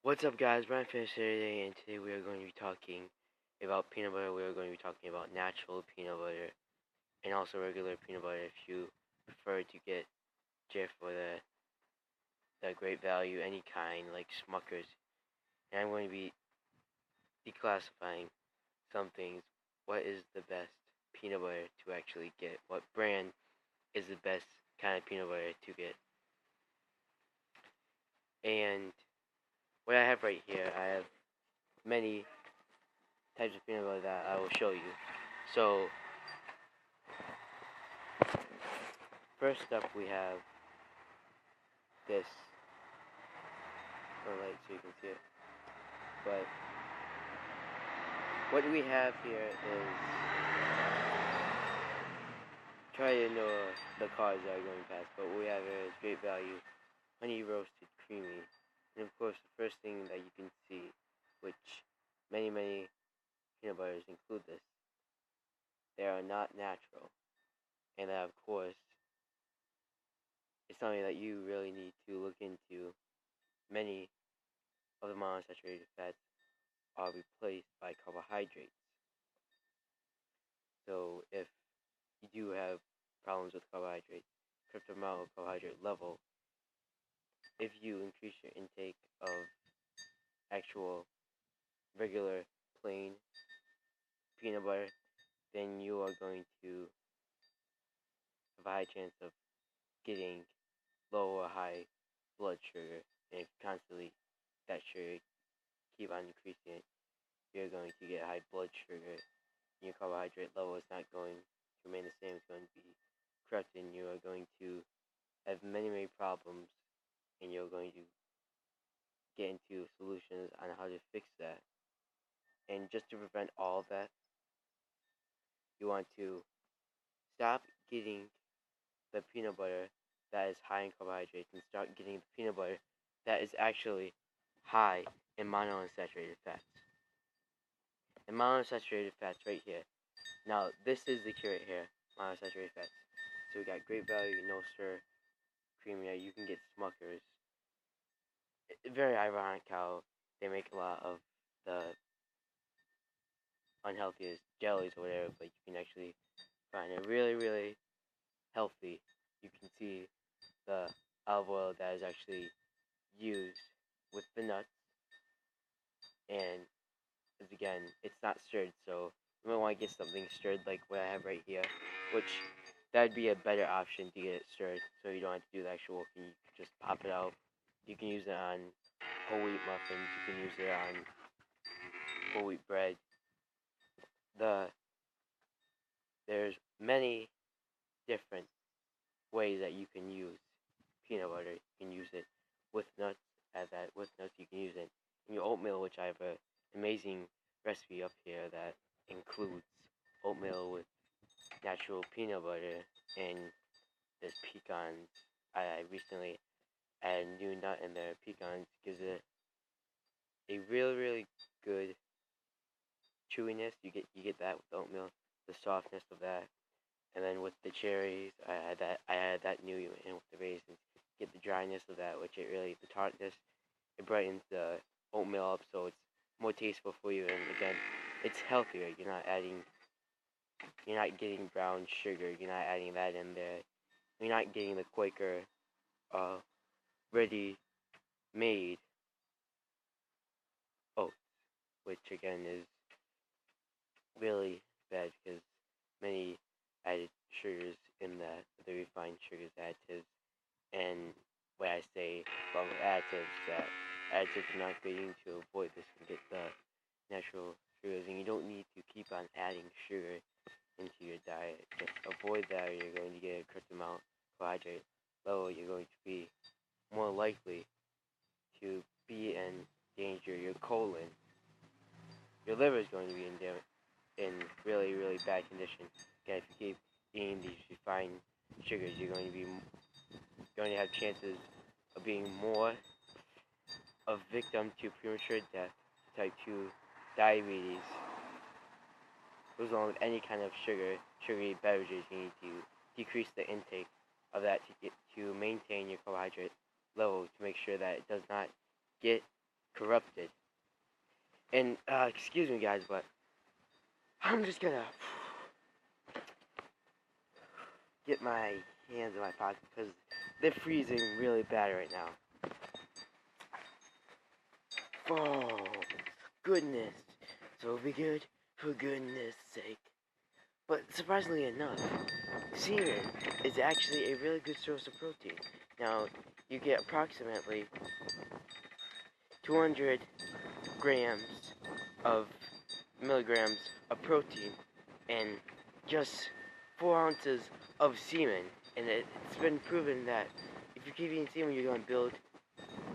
What's up, guys? Brian Finished today, and today we are going to be talking about peanut butter. We are going to be talking about natural peanut butter and also regular peanut butter if you prefer to get Jif or the great value, any kind, like Smuckers. And I'm going to be declassifying some things. What is the best peanut butter to actually get? What brand is the best kind of peanut butter to get? And what I have right here, I have many types of peanut butter that I will show you. So, first up we have this light so you can see it. But what we have here is, try to ignore the cars that are going past, but what we have here is great value, honey roasted creamy. And of course the first thing that you can see, which many peanut butters include this, they are not natural. And that, of course, is something that you really need to look into. Many of the monounsaturated fats are replaced by carbohydrates. So if you do have problems with carbohydrates, correct amount of carbohydrate level, if you increase your intake of actual regular plain peanut butter, then you are going to have a high chance of getting low or high blood sugar. And if you constantly that sugar keep on increasing it, you're going to get high blood sugar. Your carbohydrate level is not going to remain the same. It's going to be corrected, and you are going to have many problems, and you're going to get into solutions on how to fix that. And just to prevent all of that, you want to stop getting the peanut butter that is high in carbohydrates and start getting the peanut butter that is actually high in monounsaturated fats. And monounsaturated fats right here. Now, this is the key right here, monounsaturated fats. So we got great value, no stir, creamy. You can get Smuckers. Very ironic how they make a lot of the unhealthiest jellies or whatever, but you can actually find it really healthy. You can see the olive oil that is actually used with the nuts, and again, it's not stirred, so you might want to get something stirred like what I have right here, which that'd be a better option to get it stirred, so you don't have to do the actual work. You can just pop it out. You can use it on whole wheat muffins. You can use it on whole wheat bread. There's many different ways that you can use peanut butter. You can use it with nuts. With nuts, you can use it in your oatmeal, which I have an amazing recipe up here that includes oatmeal with natural peanut butter and there's pecans. I recently added a new nut in there. Pecans gives it a really good chewiness. You get that with oatmeal, the softness of that. And then with the cherries, I added that new in with the raisins. Get the dryness of that, which the tartness, it brightens the oatmeal up, so it's more tasteful for you. And again, it's healthier. You're not getting brown sugar. You're not adding that in there. You're not getting the Quaker, ready-made oats, which again is really bad because many added sugars in that, the refined sugars, additives, and when I say from additives, that additives are not good. You need to avoid this and get the natural sugars, and you don't need to keep on adding sugar into your diet. Just avoid that, or you're going to get a correct amount of carbohydrate level. You're going to be more likely to be in danger. Your colon, your liver is going to be in really bad condition. Again, if you keep eating these refined sugars, you're going to have chances of being more a victim to premature death, type 2 diabetes. Goes along with any kind of sugary beverages. You need to decrease the intake of that to maintain your carbohydrate level, to make sure that it does not get corrupted. And excuse me, guys, but I'm just gonna get my hands in my pocket because they're freezing really bad right now. Oh, goodness. So it'll be good for goodness sake. But surprisingly enough, semen is actually a really good source of protein. Now, you get approximately 200 grams of milligrams of protein and just 4 ounces of semen. And it's been proven that if you keep eating semen, you're going to build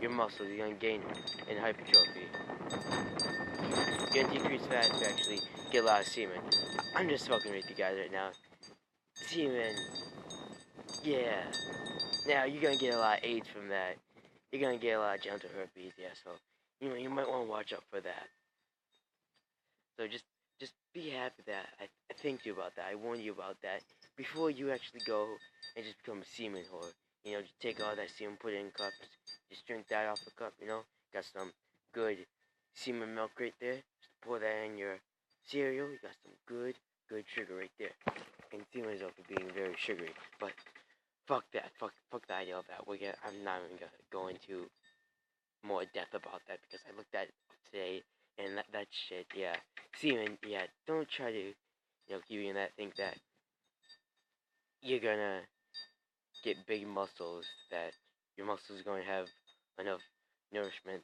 your muscles, you're going to gain in hypertrophy. You're going to decrease fat to actually get a lot of semen. I'm just fucking with you guys right now. Semen, yeah. Now, you're going to get a lot of AIDS from that. You're going to get a lot of genital herpes, yeah, so, you might want to watch out for that. So just be happy that I thanked you about that. I warned you about that before you actually go and just become a semen whore. Just take all that semen, put it in cups, just drink that off the cup, Got some good semen milk right there. Just pour that in your cereal. You got some good sugar right there. And semen is also being very sugary, but fuck that. Fuck the idea of that. I'm not even gonna go into more depth about that because I looked at it today and that shit, yeah. Semen, yeah, don't try to, keep eating that, think that you're gonna get big muscles, that your muscles are going to have enough nourishment.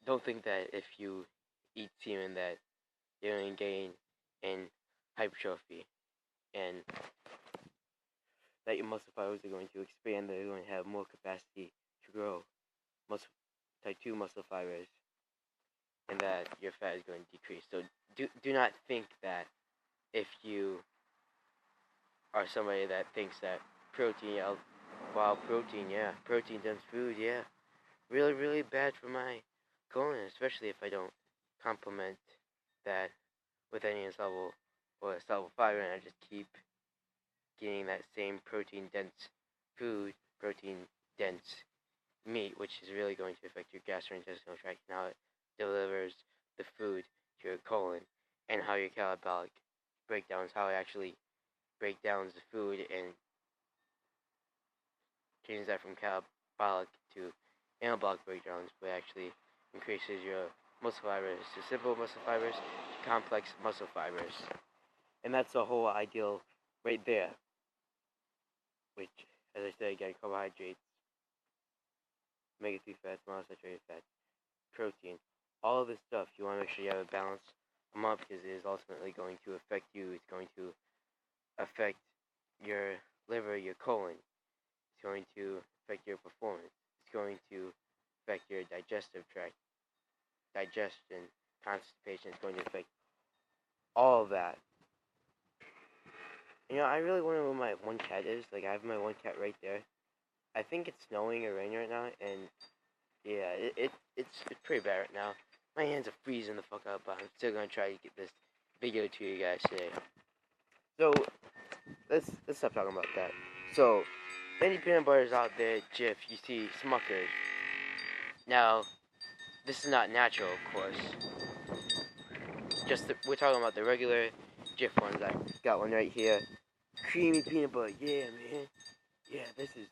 Don't think that if you eat semen that you're going to gain in hypertrophy and that your muscle fibers are going to expand, that you're going to have more capacity to grow type 2 muscle fibers, and that your fat is going to decrease. So do not think that if you are somebody that thinks that protein, protein dense food, yeah, really, really bad for my colon, especially if I don't complement that with any insoluble or soluble fiber, and I just keep getting that same protein dense food, protein dense meat, which is really going to affect your gastrointestinal tract and how it delivers the food to your colon, and how your catabolic breakdowns, how it actually breaks down the food and changes that from catabolic to anabolic breakdowns, which actually increases your muscle fibers to simple muscle fibers to complex muscle fibers. And that's the whole ideal right there. Which, as I said again, carbohydrates, omega-3 fats, monounsaturated fats, protein, all of this stuff, you want to make sure you have a balanced amount because it is ultimately going to affect you. It's going to affect your liver, your colon. It's going to affect your performance. It's going to affect your digestive tract, digestion, constipation. It's going to affect all of that. I really wonder where my one cat is. Like, I have my one cat right there. I think it's snowing or raining right now, and yeah, it's pretty bad right now. My hands are freezing the fuck up, but I'm still gonna try to get this video to you guys today. So let's stop talking about that. So many peanut butters out there, Jif, you see Smuckers. Now, this is not natural, of course. We're talking about the regular Jif ones. I got one right here. Creamy peanut butter, yeah, man. Yeah, this is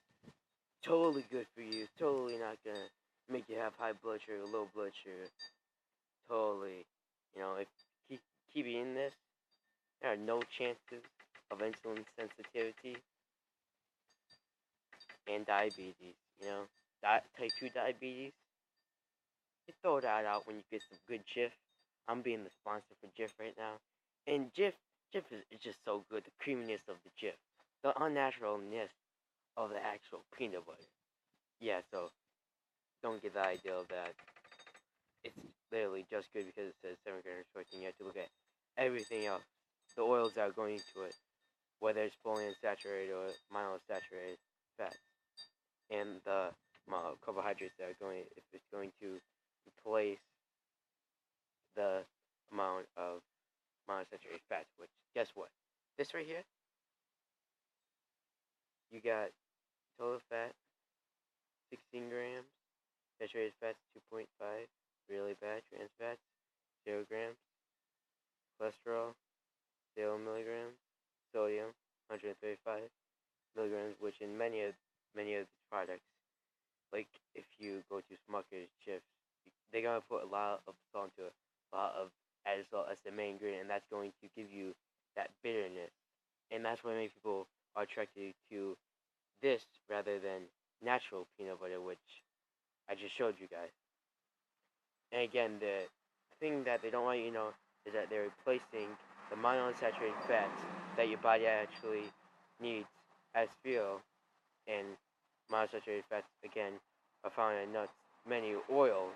totally good for you. Totally not gonna make you have high blood sugar, low blood sugar. Totally. If you keep eating this, there are no chances of insulin sensitivity and diabetes. Type 2 diabetes. You throw that out when you get some good Jif. I'm being the sponsor for Jif right now. And Jif is just so good. The creaminess of the Jif. The unnaturalness of the actual peanut butter. Yeah, so don't get the idea of that. It's literally just good because it says 7 grams of protein. You have to look at everything else. The oils that are going into it. Whether it's polyunsaturated or monounsaturated fats. And the carbohydrates that are going, if it's going to replace the amount of monounsaturated fats, which, guess what? This right here, you got total fat, 16 grams, saturated fats, 2.5, they're gonna put a lot of salt into it, a lot of added salt as the main ingredient, and that's going to give you that bitterness. And that's why many people are attracted to this rather than natural peanut butter, which I just showed you guys. And again, the thing that they don't want you to know is that they're replacing the monounsaturated fats that your body actually needs as fuel. And monounsaturated fats, again, are found in nuts, many oils.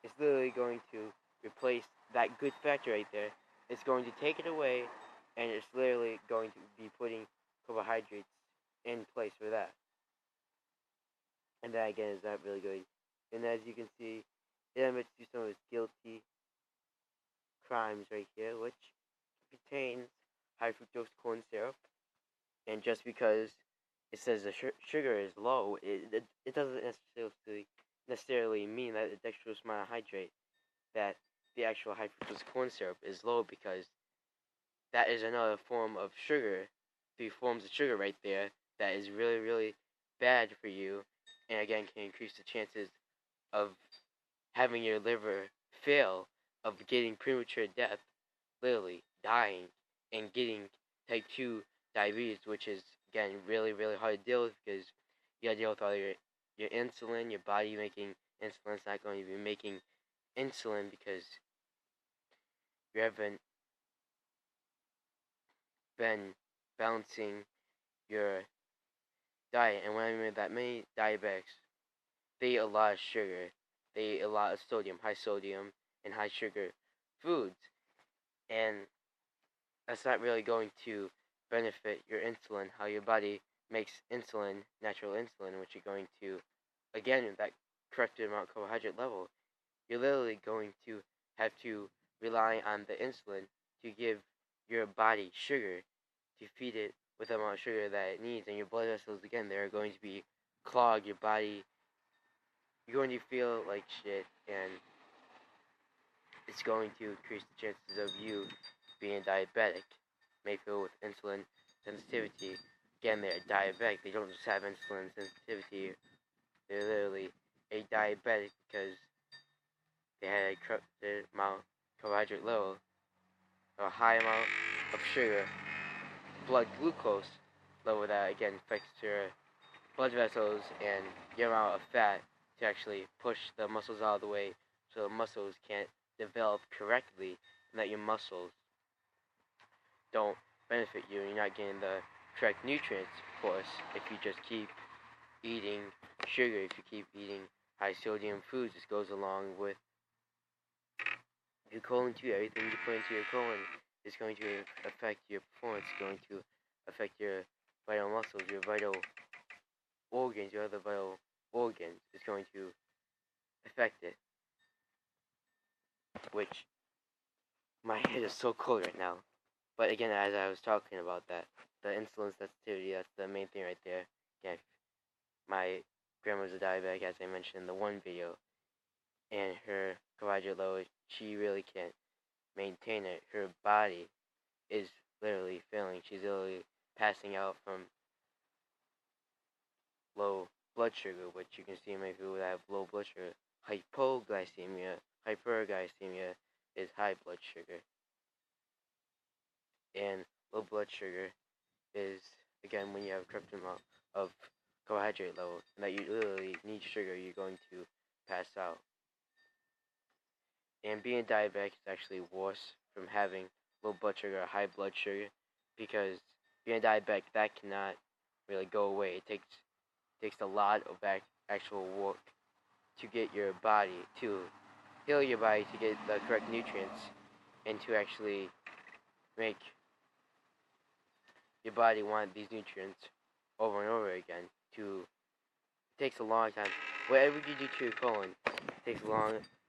It's literally going to replace that good factor right there. It's going to take it away, and it's literally going to be putting carbohydrates in place for that. And that, again, is not really good. And as you can see, it admits to some of its guilty crimes right here, which contains high fructose corn syrup. And just because it says the sugar is low, it doesn't necessarily mean that the dextrose monohydrate, that the actual high fructose corn syrup is low, because that is another form of sugar, 3 forms of sugar right there, that is really, really bad for you, and again can increase the chances of having your liver fail, of getting premature death, literally dying, and getting type 2 diabetes, which is, again, really, really hard to deal with, because you gotta deal with all your insulin, your body making insulin. It's not going to be making insulin because you haven't been balancing your diet. And when I mean that, many diabetics, they eat a lot of sugar, they eat a lot of sodium, high sodium and high sugar foods, and that's not really going to benefit your insulin, how your body makes insulin, natural insulin, which you're going to, again, that corrected amount of carbohydrate level, you're literally going to have to rely on the insulin to give your body sugar, to feed it with the amount of sugar that it needs, and your blood vessels, again, they're going to be clogged, your body, you're going to feel like shit, and it's going to increase the chances of you being diabetic, may feel with insulin sensitivity. Again, they're diabetic, they don't just have insulin sensitivity, they're literally a diabetic because they had a corrupted amount of carbohydrate level, a high amount of sugar, blood glucose level that, again, affects your blood vessels and your amount of fat to actually push the muscles out of the way so the muscles can't develop correctly, and that your muscles don't benefit you, and you're not getting the correct nutrients, of course, if you just keep eating sugar, if you keep eating high sodium foods. This goes along with your colon too. Everything you put into your colon is going to affect your performance, it's going to affect your vital muscles, your vital organs, your other vital organs. Is going to affect it. Which, my head is so cold right now. But again, as I was talking about that, the insulin sensitivity, that's the main thing right there. Again, my grandma's a diabetic, as I mentioned in the one video, and her carbohydrate load, she really can't maintain it. Her body is literally failing. She's literally passing out from low blood sugar, which you can see in many people that have low blood sugar. Hypoglycemia, hyperglycemia is high blood sugar. And low blood sugar is, again, when you have a correct amount of carbohydrate level, and that you literally need sugar, you're going to pass out. And being diabetic is actually worse from having low blood sugar or high blood sugar, because being diabetic, that cannot really go away. It takes a lot of actual work to get your body, to heal your body, to get the correct nutrients, and to actually make your body want these nutrients over and over again. It takes a long time. Whatever you do to your colon, it takes a long